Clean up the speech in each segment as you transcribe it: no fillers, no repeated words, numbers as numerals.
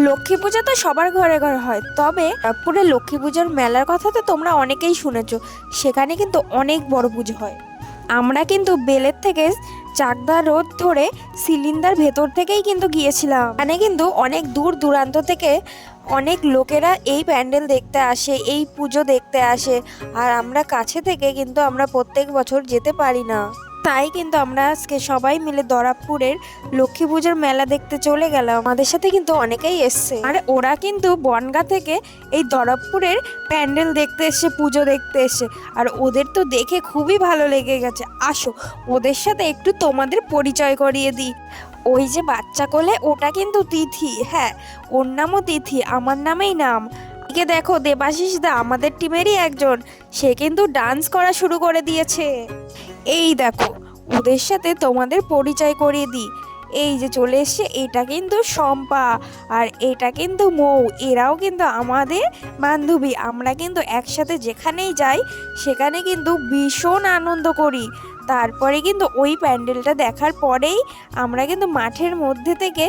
লক্ষ্মী পূজা তো সবার ঘরে ঘরে হয়, তবে পুরো লক্ষ্মী পূজার মেলার কথা তো তোমরা অনেকেই শুনেছো। সেখানে কিন্তু অনেক বড় পুজো হয়। আমরা কিন্তু বেলের থেকে চাকদা রোড ধরে সিলিন্ডার ভেতর থেকেই কিন্তু গিয়েছিলাম। এখানে কিন্তু অনেক দূর দূরান্ত থেকে অনেক লোকেরা এই প্যান্ডেল দেখতে আসে, এই পুজো দেখতে আসে। আর আমরা কাছে থেকে কিন্তু আমরা প্রত্যেক বছর যেতে পারি না, তাই কিন্তু আমরা আজকে সবাই মিলে দরাবপুরের লক্ষ্মী পুজোর মেলা দেখতে চলে গেলাম। আমাদের সাথে কিন্তু অনেকেই এসছে, আর ওরা কিন্তু বনগাঁ থেকে এই দরাবপুরের প্যান্ডেল দেখতে এসছে, পুজো দেখতে এসছে। আর ওদের তো দেখে খুবই ভালো লেগে গেছে। আসো ওদের সাথে একটু তোমাদের পরিচয় করিয়ে দিই। ওই যে বাচ্চা কোলে, ওটা কিন্তু তিথি। হ্যাঁ, ওর নামও তিথি, আমার নামেই নাম। একে দেখো, দেবাশিস দা আমাদের টিমেরই একজন, সে কিন্তু ডান্স করা শুরু করে দিয়েছে। এই দেখো, ওদের সাথে তোমাদের পরিচয় করিয়ে দিই। এই যে চলে এসছে, এটা কিন্তু শম্পা, আর এটা কিন্তু মৌ। এরাও কিন্তু আমাদের বান্ধবী। আমরা কিন্তু একসাথে যেখানেই যাই সেখানে কিন্তু ভীষণ আনন্দ করি। তারপরে কিন্তু ওই প্যান্ডেলটা দেখার পরেই আমরা কিন্তু মাঠের মধ্যে থেকে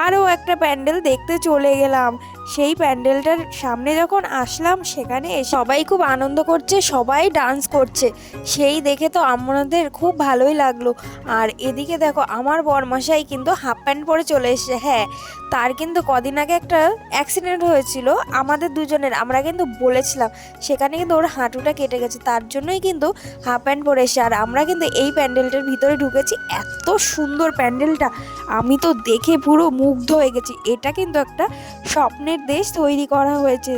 আরও একটা প্যান্ডেল দেখতে চলে গেলাম। সেই প্যান্ডেলটার সামনে যখন আসলাম, সেখানে সবাই খুব আনন্দ করছে, সবাই ডান্স করছে। সেই দেখে তো আমাদের খুব ভালোই লাগলো। আর এদিকে দেখো, আমার বরমশাই কিন্তু হাফ প্যান্ট পরে চলে এসেছে। হ্যাঁ, তার কিন্তু কদিন আগে একটা অ্যাক্সিডেন্ট হয়েছিল আমাদের দুজনের। আমরা কিন্তু বলেছিলাম, সেখানে কিন্তু ওর হাঁটুটা কেটে গেছে, তার জন্যই কিন্তু হাফ প্যান্ট পরে এসে। আর আমরা কিন্তু এই প্যান্ডেলটার ভিতরে ঢুকেছি। এত সুন্দর প্যান্ডেলটা, আমি তো দেখে পুরো মুগ্ধ হয়ে গেছি। এটা কিন্তু একটা স্বপ্নের দেশ তৈরি করা হয়েছে।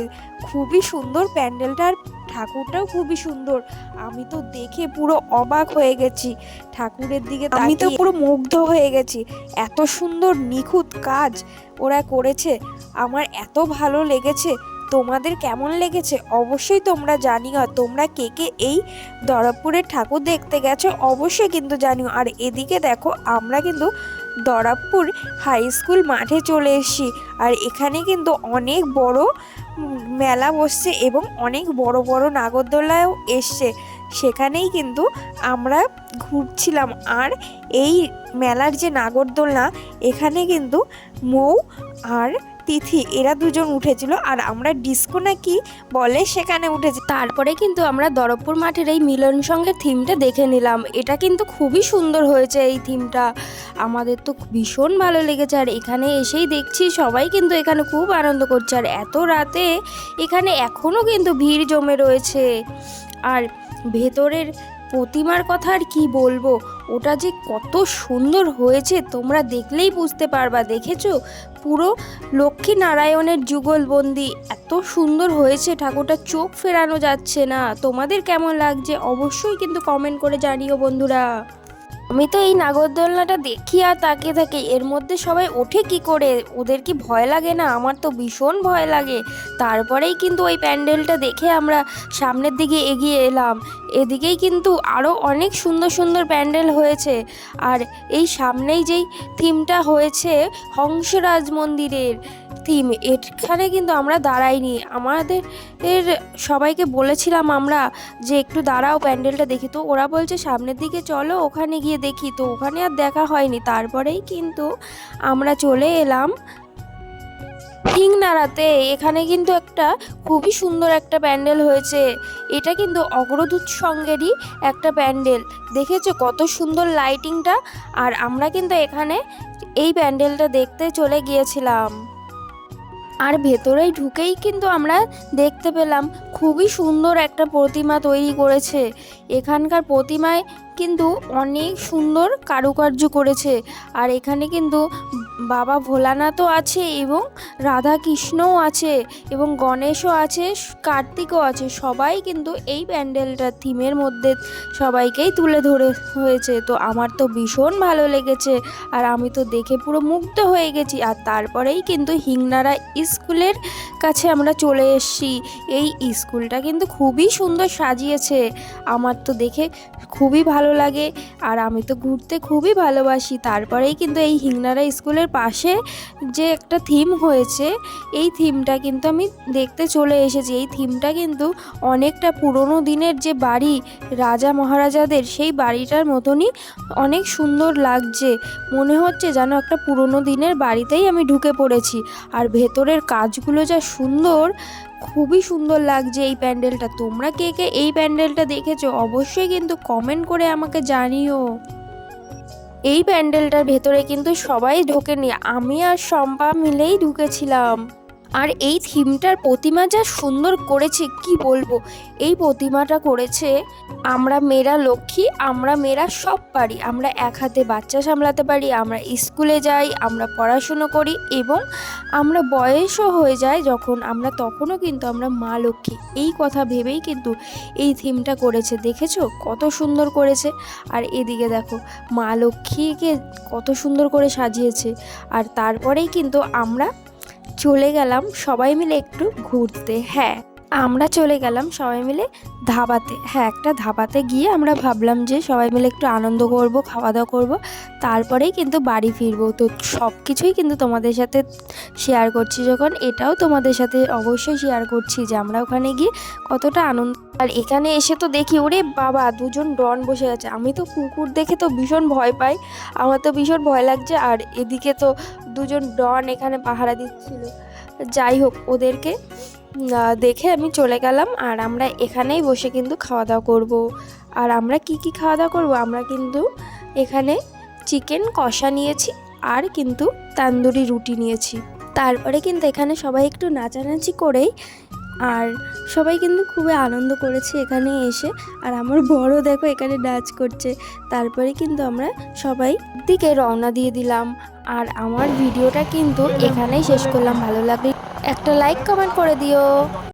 খুবই সুন্দর প্যান্ডেলটা, আর ঠাকুরটাও খুবই সুন্দর। আমি তো দেখে পুরো অবাক হয়ে গেছি। ঠাকুরের দিকে আমি তো পুরো মুগ্ধ হয়ে গেছি। এত সুন্দর নিখুঁত কাজ ওরা করেছে, আমার এত ভালো লেগেছে। তোমাদের কেমন লেগেছে অবশ্যই তোমরা জানিও। আর তোমরা কে কে এই দরাবপুরের ঠাকুর দেখতে গেছো অবশ্যই কিন্তু জানিও। আর এদিকে দেখো, আমরা কিন্তু দরাবপুর হাই স্কুল মাঠে চলে এসেছি। আর এখানে কিন্তু অনেক বড় মেলা বসছে এবং অনেক বড় বড় নাগরদোলাও এসছে। সেখানেই কিন্তু আমরা ঘুরছিলাম। আর এই মেলার যে নাগরদোলনা, এখানে কিন্তু মৌ আর তিথি এরা দুজন উঠেছিল, আর আমরা ডিস্কো নাকি বলে সেখানে উঠেছি। তারপরে কিন্তু আমরা দরবপুর মাঠের এই মিলন সঙ্গের থিমটা দেখে নিলাম। এটা কিন্তু খুবই সুন্দর হয়েছে এই থিমটা, আমাদের তো ভীষণ ভালো লেগেছে। আর এখানে এসেই দেখছি সবাই কিন্তু এখানে খুব আনন্দ করছে। আর এত রাতে এখানে এখনও কিন্তু ভিড় জমে রয়েছে। আর ভেতরের প্রতিমার কথা আর কি বলবো, ওটা যে কত সুন্দর হয়েছে তোমরা দেখলেই বুঝতে পারবা। দেখেছো, পুরো লক্ষ্মী নারায়ণের যুগলবন্দি, এত সুন্দর হয়েছে ঠাকুরটা, চোখ ফেরানো যাচ্ছে না। তোমাদের কেমন লাগছে অবশ্যই কিন্তু কমেন্ট করে জানিও বন্ধুরা। আমি তো এই নাগরদোলনাটা দেখি আর তাকিয়ে থাকি, এর মধ্যে সবাই ওঠে কি করে? ওদের কি ভয় লাগে না? আমার তো ভীষণ ভয় লাগে। তারপরেই কিন্তু ওই প্যান্ডেলটা দেখে আমরা সামনের দিকে এগিয়ে এলাম। এদিকেই কিন্তু আরও অনেক সুন্দর সুন্দর প্যান্ডেল হয়েছে। আর এই সামনেই যেই থিমটা হয়েছে হংসরাজ মন্দিরের থিম, এখানে কিন্তু আমরা দাঁড়াইনি। আমাদের সবাইকে বলেছিলাম আমরা যে একটু দাঁড়াও, প্যান্ডেলটা দেখি। তো ওরা বলছে সামনের দিকে চলো, ওখানে গিয়ে দেখি। তো ওখানে আর দেখা হয়নি। তারপরেই কিন্তু আমরা চলে এলাম হিংনাড়াতে। এখানে কিন্তু একটা খুবই সুন্দর একটা প্যান্ডেল হয়েছে। এটা কিন্তু অগ্রদূত সঙ্গেরই একটা প্যান্ডেল। দেখেছো কত সুন্দর লাইটিংটা? আর আমরা কিন্তু এখানে এই প্যান্ডেলটা দেখতে চলে গিয়েছিলাম। আর ভেতরেই ঢুকেই কিন্তু আমরা দেখতে পেলাম খুবই সুন্দর একটা প্রতিমা তৈরি করেছে। এখানকার প্রতিমায় কিন্তু অনেক সুন্দর কারুকার্য করেছে। আর এখানে কিন্তু বাবা ভোলানাথও আছে এবং রাধা কৃষ্ণও আছে এবং গণেশও আছে, কার্তিকও আছে। সবাই কিন্তু এই প্যান্ডেলটার থিমের মধ্যে সবাইকেই তুলে ধরে হয়েছে। তো আমার তো ভীষণ ভালো লেগেছে, আর আমি তো দেখে পুরো মুগ্ধ হয়ে গেছি। আর তারপরেই কিন্তু হিংনাড়া স্কুলের কাছে আমরা চলে এসেছি। এই স্কুলটা কিন্তু খুবই সুন্দর সাজিয়েছে, আমার তো দেখে খুবই ভালো লাগে। আর আমি তো ঘুরতে খুবই ভালোবাসি। তারপরেই কিন্তু এই হিংনাড়া স্কুলের প্যান্ডেলের পাশে যে একটা থিম হয়েছে, এই থিমটা কিন্তু আমি দেখতে চলে এসেছি। এই থিমটা কিন্তু অনেকটা পুরনো দিনের যে বাড়ি রাজা মহারাজাদের, সেই বাড়িটার মতনই অনেক সুন্দর লাগছে। মনে হচ্ছে যেন একটা পুরনো দিনের বাড়িতেই আমি ঢুকে পড়েছি। আর ভেতরের কাজগুলো যা সুন্দর, খুবই সুন্দর লাগছে এই প্যান্ডেলটা। তোমরা কে কে এই প্যান্ডেলটা দেখেছো অবশ্যই কিন্তু কমেন্ট করে আমাকে জানিও। এই প্যান্ডেলটার ভেতরে কিন্তু সবাই ঢোকেনি, আমি আর শম্পা মিলেই ঢুকেছিলাম। আর এই থিমটার প্রতিমা যা সুন্দর করেছে কি বলবো। এই প্রতিমাটা করেছে আমরা মেয়েরা লক্ষ্মী, আমরা মেয়েরা সব পারি, আমরা এক হাতে বাচ্চা সামলাতে পারি, আমরা স্কুলে যাই, আমরা পড়াশুনো করি এবং আমরা বয়সও হয়ে যায় যখন, আমরা তখনও কিন্তু আমরা মা লক্ষ্মী। এই কথা ভেবেই কিন্তু এই থিমটা করেছে। দেখেছো কত সুন্দর করেছে। আর এদিকে দেখো মা লক্ষ্মীকে কত সুন্দর করে সাজিয়েছে। আর তারপরেই কিন্তু আমরা চলে গেলাম সবাই মিলে একটু ঘুরতে। হ্যাঁ, আমরা চলে গেলাম সবাই মিলে ধাবাতে। হ্যাঁ, একটা ধাবাতে গিয়ে আমরা ভাবলাম যে সবাই মিলে একটু আনন্দ করব, খাওয়া দাওয়া করব, তারপরেই কিন্তু বাড়ি ফিরবো। তো সব কিছুই কিন্তু তোমাদের সাথে শেয়ার করছি, যখন এটাও তোমাদের সাথে অবশ্যই শেয়ার করছি যে আমরা ওখানে গিয়ে কতটা আনন্দ। আর এখানে এসে তো দেখি ওরে বাবা, দুজন ডন বসে আছে। আমি তো কুকুর দেখে তো ভীষণ ভয় পাই, আমার তো ভীষণ ভয় লাগছে। আর এদিকে তো দুজন ডন এখানে পাহারা দিচ্ছিল। যাই হোক, ওদেরকে দেখে আমি চলে গেলাম। আর আমরা এখানেই বসে কিন্তু খাওয়া দাওয়া করব। আর আমরা কি খাওয়া দাওয়া করব, আমরা কিন্তু এখানে চিকেন কষা নিয়েছি আর কিন্তু তান্দুরি রুটি নিয়েছি। তারপরে কিন্তু এখানে সবাই একটু নাচানাচি করেই, আর সবাই কিন্তু খুবই আনন্দ করেছে এখানে এসে। আর আমার বড় দেখো এখানে নাচ করছে। তারপরে কিন্তু আমরা সবাই দিকে রওনা দিয়ে দিলাম। আর আমার ভিডিওটা কিন্তু এখানেই শেষ করলাম। ভালো লাগলে একটা লাইক কমেন্ট করে দিও।